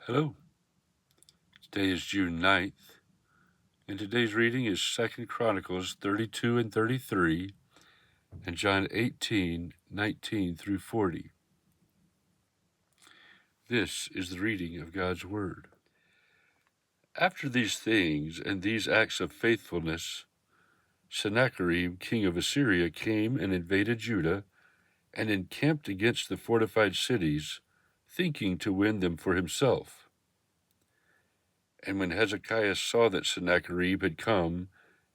Hello. Today is June 9th, and today's reading is 2 Chronicles 32 and 33 and John 18:19 through 40. This is the reading of God's Word. After these things and these acts of faithfulness, Sennacherib, king of Assyria, came and invaded Judah and encamped against the fortified cities, thinking to win them for himself. And when Hezekiah saw that Sennacherib had come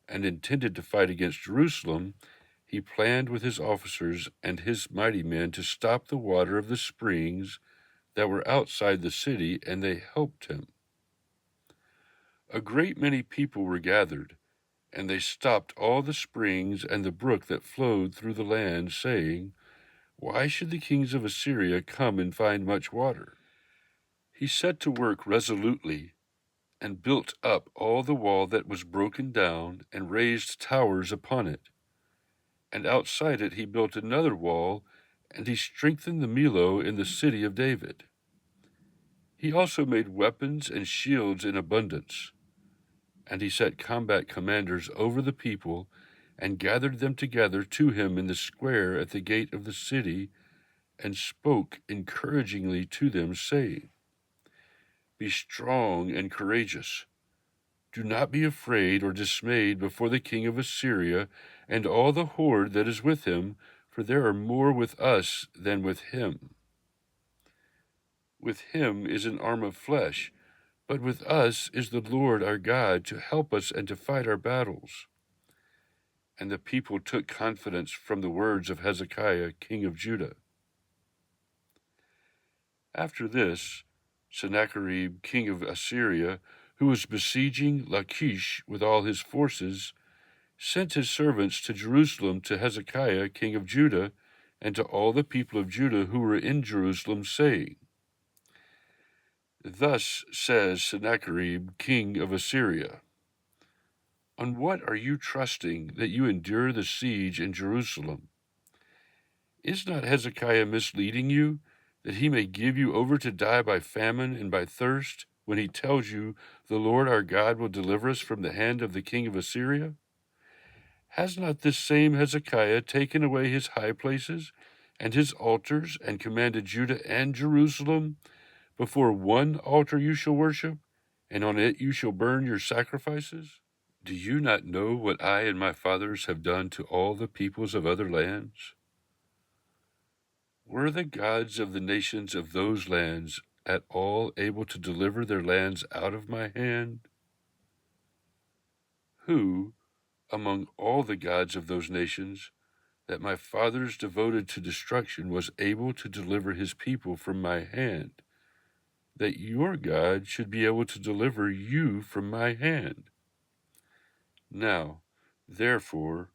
and intended to fight against Jerusalem, he planned with his officers and his mighty men to stop the water of the springs that were outside the city, and they helped him. A great many people were gathered, and they stopped all the springs and the brook that flowed through the land, saying, "Why should the kings of Assyria come and find much water?" He set to work resolutely and built up all the wall that was broken down and raised towers upon it. And outside it he built another wall, and he strengthened the Millo in the city of David. He also made weapons and shields in abundance. And he set combat commanders over the people, and gathered them together to him in the square at the gate of the city, and spoke encouragingly to them, saying, "Be strong and courageous. Do not be afraid or dismayed before the king of Assyria and all the horde that is with him, for there are more with us than with him. With him is an arm of flesh, but with us is the Lord our God to help us and to fight our battles." And the people took confidence from the words of Hezekiah, king of Judah. After this, Sennacherib, king of Assyria, who was besieging Lachish with all his forces, sent his servants to Jerusalem to Hezekiah, king of Judah, and to all the people of Judah who were in Jerusalem, saying, "Thus says Sennacherib, king of Assyria, on what are you trusting that you endure the siege in Jerusalem? Is not Hezekiah misleading you, that he may give you over to die by famine and by thirst, when he tells you, the Lord our God will deliver us from the hand of the king of Assyria? Has not this same Hezekiah taken away his high places and his altars, and commanded Judah and Jerusalem, before one altar you shall worship, and on it you shall burn your sacrifices? Do you not know what I and my fathers have done to all the peoples of other lands? Were the gods of the nations of those lands at all able to deliver their lands out of my hand? Who, among all the gods of those nations, that my fathers devoted to destruction, was able to deliver his people from my hand, that your God should be able to deliver you from my hand? Now, therefore,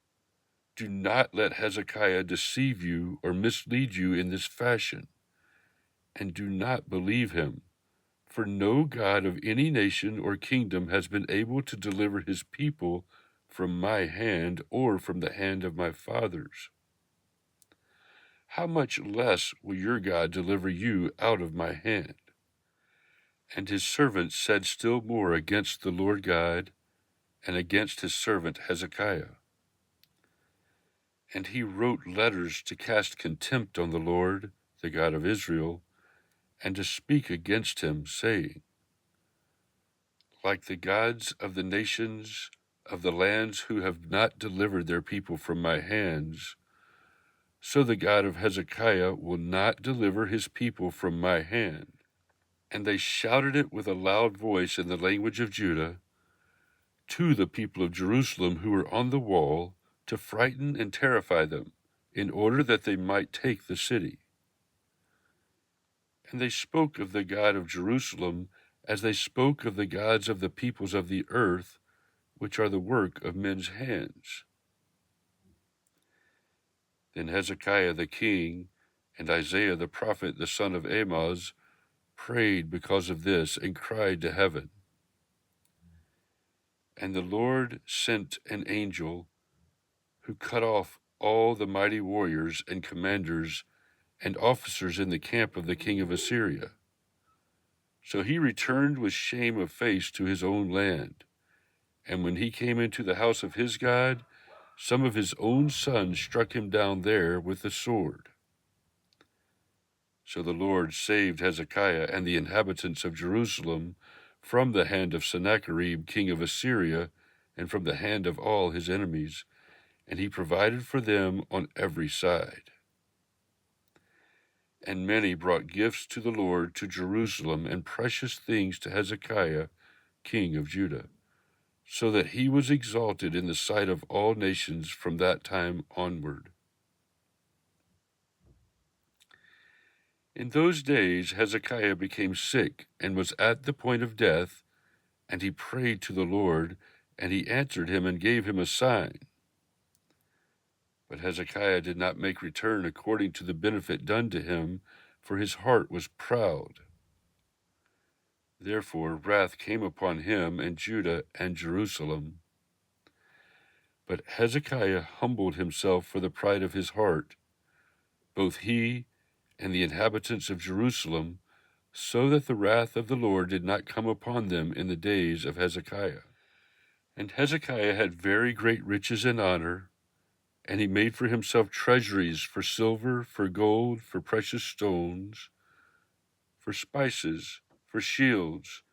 do not let Hezekiah deceive you or mislead you in this fashion, and do not believe him, for no God of any nation or kingdom has been able to deliver his people from my hand or from the hand of my fathers. How much less will your God deliver you out of my hand?" And his servants said still more against the Lord God and against his servant Hezekiah. And he wrote letters to cast contempt on the Lord, the God of Israel, and to speak against him, saying, "Like the gods of the nations of the lands who have not delivered their people from my hands, so the God of Hezekiah will not deliver his people from my hand." And they shouted it with a loud voice in the language of Judah to the people of Jerusalem who were on the wall, to frighten and terrify them, in order that they might take the city. And they spoke of the God of Jerusalem as they spoke of the gods of the peoples of the earth, which are the work of men's hands. Then Hezekiah the king and Isaiah the prophet, the son of Amoz, prayed because of this and cried to heaven. And the Lord sent an angel who cut off all the mighty warriors and commanders and officers in the camp of the king of Assyria. So he returned with shame of face to his own land. And when he came into the house of his God, some of his own sons struck him down there with the sword. So the Lord saved Hezekiah and the inhabitants of Jerusalem from the hand of Sennacherib, king of Assyria, and from the hand of all his enemies, and he provided for them on every side. And many brought gifts to the Lord to Jerusalem, and precious things to Hezekiah, king of Judah, so that he was exalted in the sight of all nations from that time onward. In those days Hezekiah became sick and was at the point of death, and he prayed to the Lord, and he answered him and gave him a sign. But Hezekiah did not make return according to the benefit done to him, for his heart was proud. Therefore wrath came upon him and Judah and Jerusalem. But Hezekiah humbled himself for the pride of his heart, both he and the inhabitants of Jerusalem, so that the wrath of the Lord did not come upon them in the days of Hezekiah. And Hezekiah had very great riches and honor, and he made for himself treasuries for silver, for gold, for precious stones, for spices, for shields,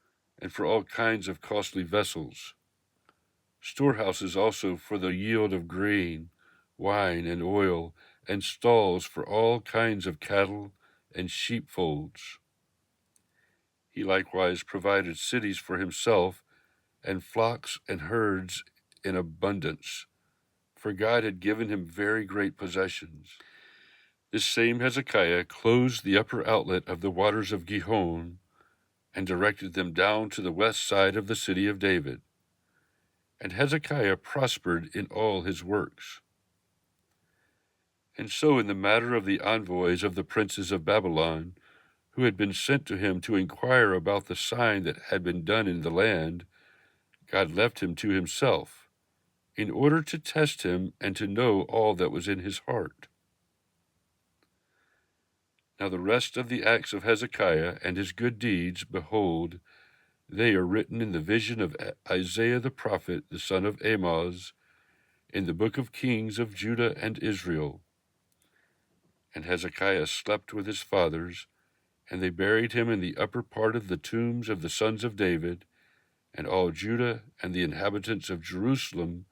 and for all kinds of costly vessels, storehouses also for the yield of grain, wine, and oil, and stalls for all kinds of cattle and sheepfolds. He likewise provided cities for himself, and flocks and herds in abundance, for God had given him very great possessions. This same Hezekiah closed the upper outlet of the waters of Gihon, and directed them down to the west side of the city of David. And Hezekiah prospered in all his works. And so in the matter of the envoys of the princes of Babylon, who had been sent to him to inquire about the sign that had been done in the land, God left him to himself, in order to test him and to know all that was in his heart. Now the rest of the acts of Hezekiah and his good deeds, behold, they are written in the vision of Isaiah the prophet, the son of Amoz, in the book of Kings of Judah and Israel. And Hezekiah slept with his fathers, and they buried him in the upper part of the tombs of the sons of David, and all Judah and the inhabitants of Jerusalem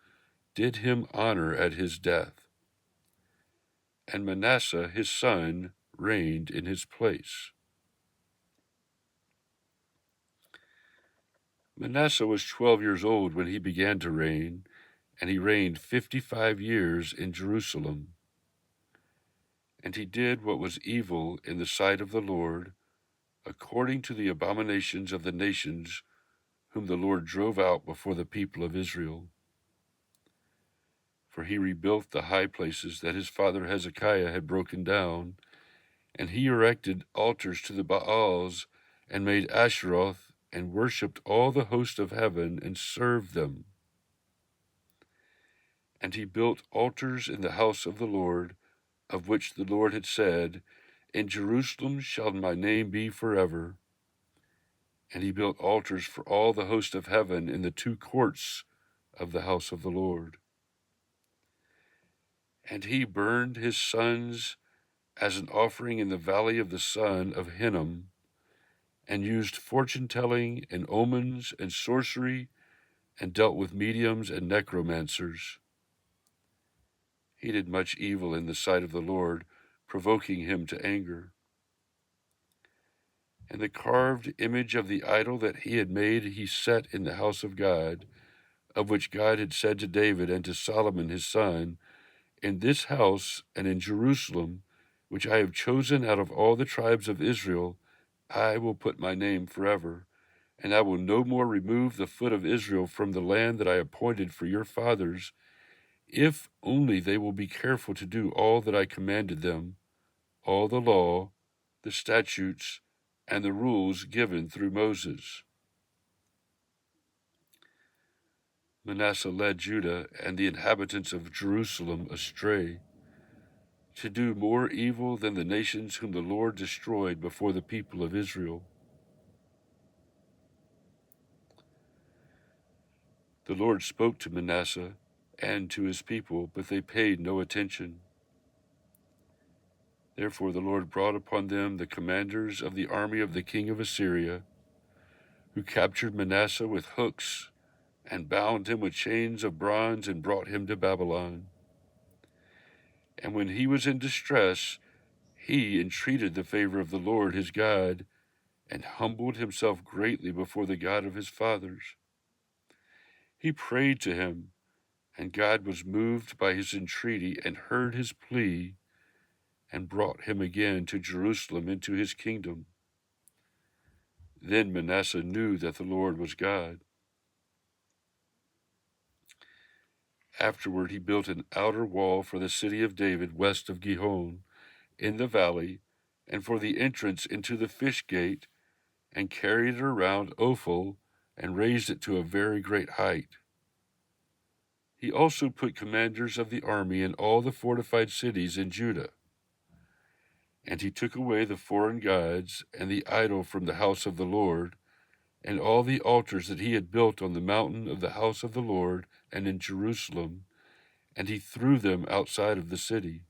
did him honor at his death. And Manasseh his son reigned in his place. Manasseh was 12 years old when he began to reign, and he reigned 55 years in Jerusalem. And he did what was evil in the sight of the Lord, according to the abominations of the nations whom the Lord drove out before the people of Israel. For he rebuilt the high places that his father Hezekiah had broken down, and he erected altars to the Baals, and made Asheroth, and worshipped all the host of heaven, and served them. And he built altars in the house of the Lord, of which the Lord had said, In Jerusalem shall my name be forever. And he built altars for all the host of heaven in the two courts of the house of the Lord. And he burned his sons as an offering in the valley of the son of Hinnom, and used fortune-telling and omens and sorcery, and dealt with mediums and necromancers. He did much evil in the sight of the Lord, provoking him to anger. And the carved image of the idol that he had made he set in the house of God, of which God had said to David and to Solomon his son, In this house and in Jerusalem, which I have chosen out of all the tribes of Israel, I will put my name forever, and I will no more remove the foot of Israel from the land that I appointed for your fathers, if only they will be careful to do all that I commanded them, all the law, the statutes, and the rules given through Moses. Manasseh led Judah and the inhabitants of Jerusalem astray, to do more evil than the nations whom the Lord destroyed before the people of Israel. The Lord spoke to Manasseh and to his people, but they paid no attention. Therefore the Lord brought upon them the commanders of the army of the king of Assyria, who captured Manasseh with hooks and bound him with chains of bronze and brought him to Babylon. And when he was in distress, he entreated the favor of the Lord his God, and humbled himself greatly before the God of his fathers. He prayed to him, and God was moved by his entreaty and heard his plea, and brought him again to Jerusalem into his kingdom. Then Manasseh knew that the Lord was God. Afterward he built an outer wall for the city of David west of Gihon, in the valley, and for the entrance into the fish gate, and carried it around Ophel, and raised it to a very great height. He also put commanders of the army in all the fortified cities in Judah. And he took away the foreign gods and the idol from the house of the Lord, and all the altars that he had built on the mountain of the house of the Lord and in Jerusalem, and he threw them outside of the city.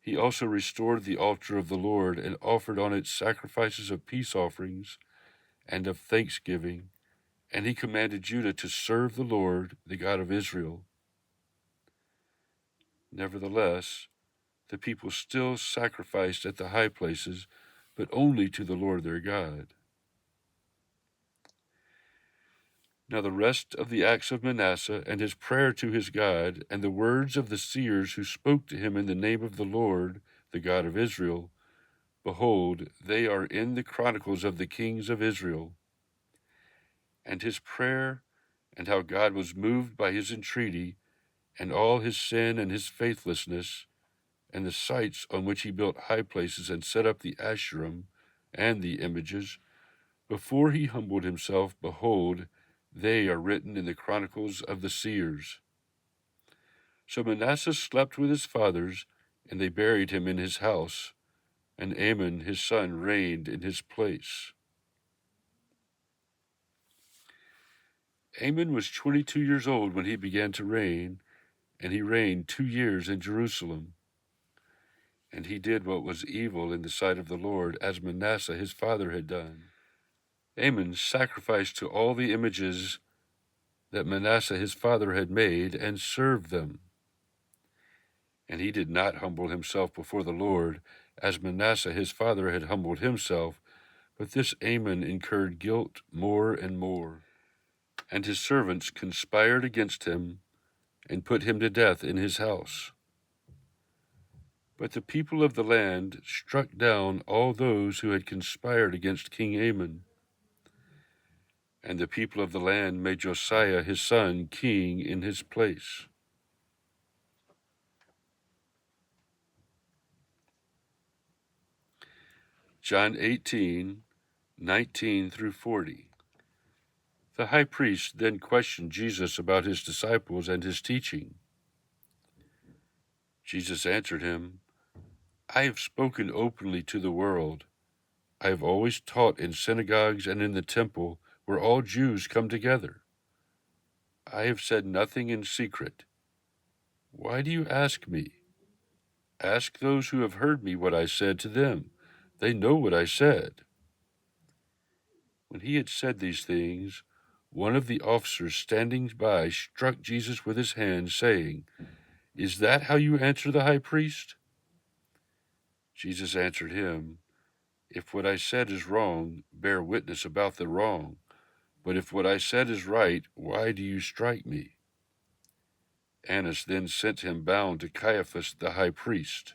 He also restored the altar of the Lord and offered on it sacrifices of peace offerings and of thanksgiving, and he commanded Judah to serve the Lord, the God of Israel. Nevertheless, the people still sacrificed at the high places, but only to the Lord their God. Now the rest of the acts of Manasseh, and his prayer to his God, and the words of the seers who spoke to him in the name of the Lord, the God of Israel, behold, they are in the Chronicles of the kings of Israel. And his prayer, and how God was moved by his entreaty, and all his sin and his faithlessness, and the sites on which he built high places and set up the Asherim and the images, before he humbled himself, behold, they are written in the Chronicles of the seers. So Manasseh slept with his fathers, and they buried him in his house, and Amon his son reigned in his place. Amon was 22 years old when he began to reign, and he reigned 2 years in Jerusalem. And he did what was evil in the sight of the Lord, as Manasseh his father had done. Amon sacrificed to all the images that Manasseh his father had made, and served them. And he did not humble himself before the Lord, as Manasseh his father had humbled himself, but this Amon incurred guilt more and more. And his servants conspired against him, and put him to death in his house. But the people of the land struck down all those who had conspired against King Amon. And the people of the land made Josiah his son king in his place. John 18:19 through 40. The high priest then questioned Jesus about his disciples and his teaching. Jesus answered him, I have spoken openly to the world. I have always taught in synagogues and in the temple, where all Jews come together. I have said nothing in secret. Why do you ask me? Ask those who have heard me what I said to them. They know what I said. When he had said these things, one of the officers standing by struck Jesus with his hand, saying, Is that how you answer the high priest? Jesus answered him, If what I said is wrong, bear witness about the wrong. But if what I said is right, why do you strike me? Annas then sent him bound to Caiaphas the high priest.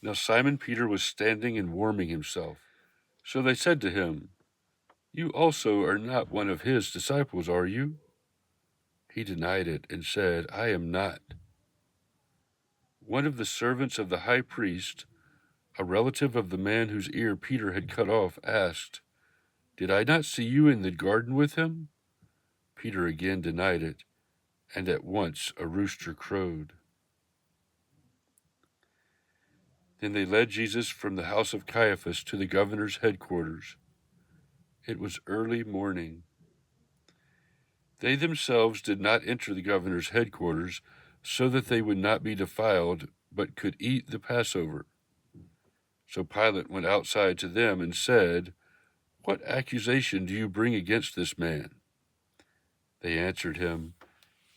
Now Simon Peter was standing and warming himself. So they said to him, You also are not one of his disciples, are you? He denied it and said, I am not. One of the servants of the high priest, a relative of the man whose ear Peter had cut off, asked, Did I not see you in the garden with him? Peter again denied it, and at once a rooster crowed. Then they led Jesus from the house of Caiaphas to the governor's headquarters. It was early morning. They themselves did not enter the governor's headquarters, so that they would not be defiled, but could eat the Passover. So Pilate went outside to them and said, "What accusation do you bring against this man?" They answered him,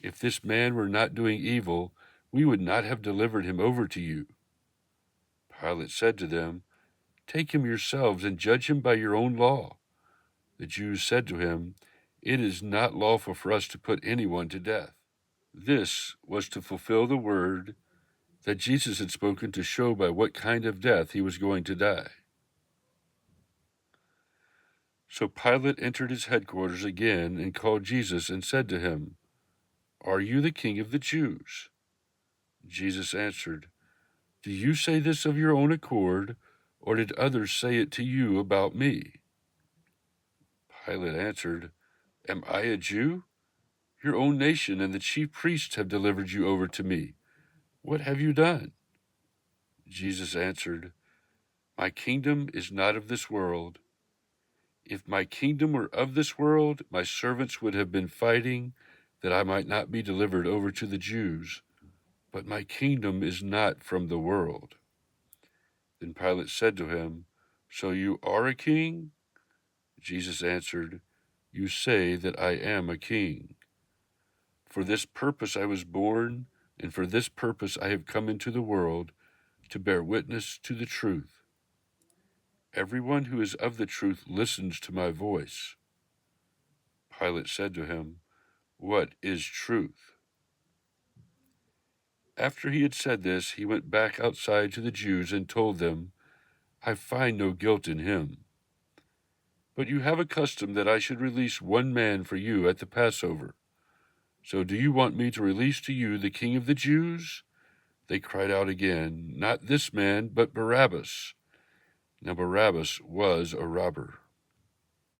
"If this man were not doing evil, we would not have delivered him over to you." Pilate said to them, "Take him yourselves and judge him by your own law." The Jews said to him, "It is not lawful for us to put anyone to death." This was to fulfill the word that Jesus had spoken, to show by what kind of death he was going to die. So Pilate entered his headquarters again and called Jesus and said to him, "Are you the king of the Jews?" Jesus answered, "Do you say this of your own accord, or did others say it to you about me?" Pilate answered, "Am I a Jew? Your own nation and the chief priests have delivered you over to me. What have you done?" Jesus answered, "My kingdom is not of this world. If my kingdom were of this world, my servants would have been fighting that I might not be delivered over to the Jews. But my kingdom is not from the world." Then Pilate said to him, "So you are a king?" Jesus answered, "You say that I am a king. For this purpose I was born, and for this purpose I have come into the world, to bear witness to the truth. Everyone who is of the truth listens to my voice." Pilate said to him, "What is truth?" After he had said this, he went back outside to the Jews and told them, "I find no guilt in him. But you have a custom that I should release one man for you at the Passover. So do you want me to release to you the king of the Jews?" They cried out again, "Not this man, but Barabbas." Now Barabbas was a robber.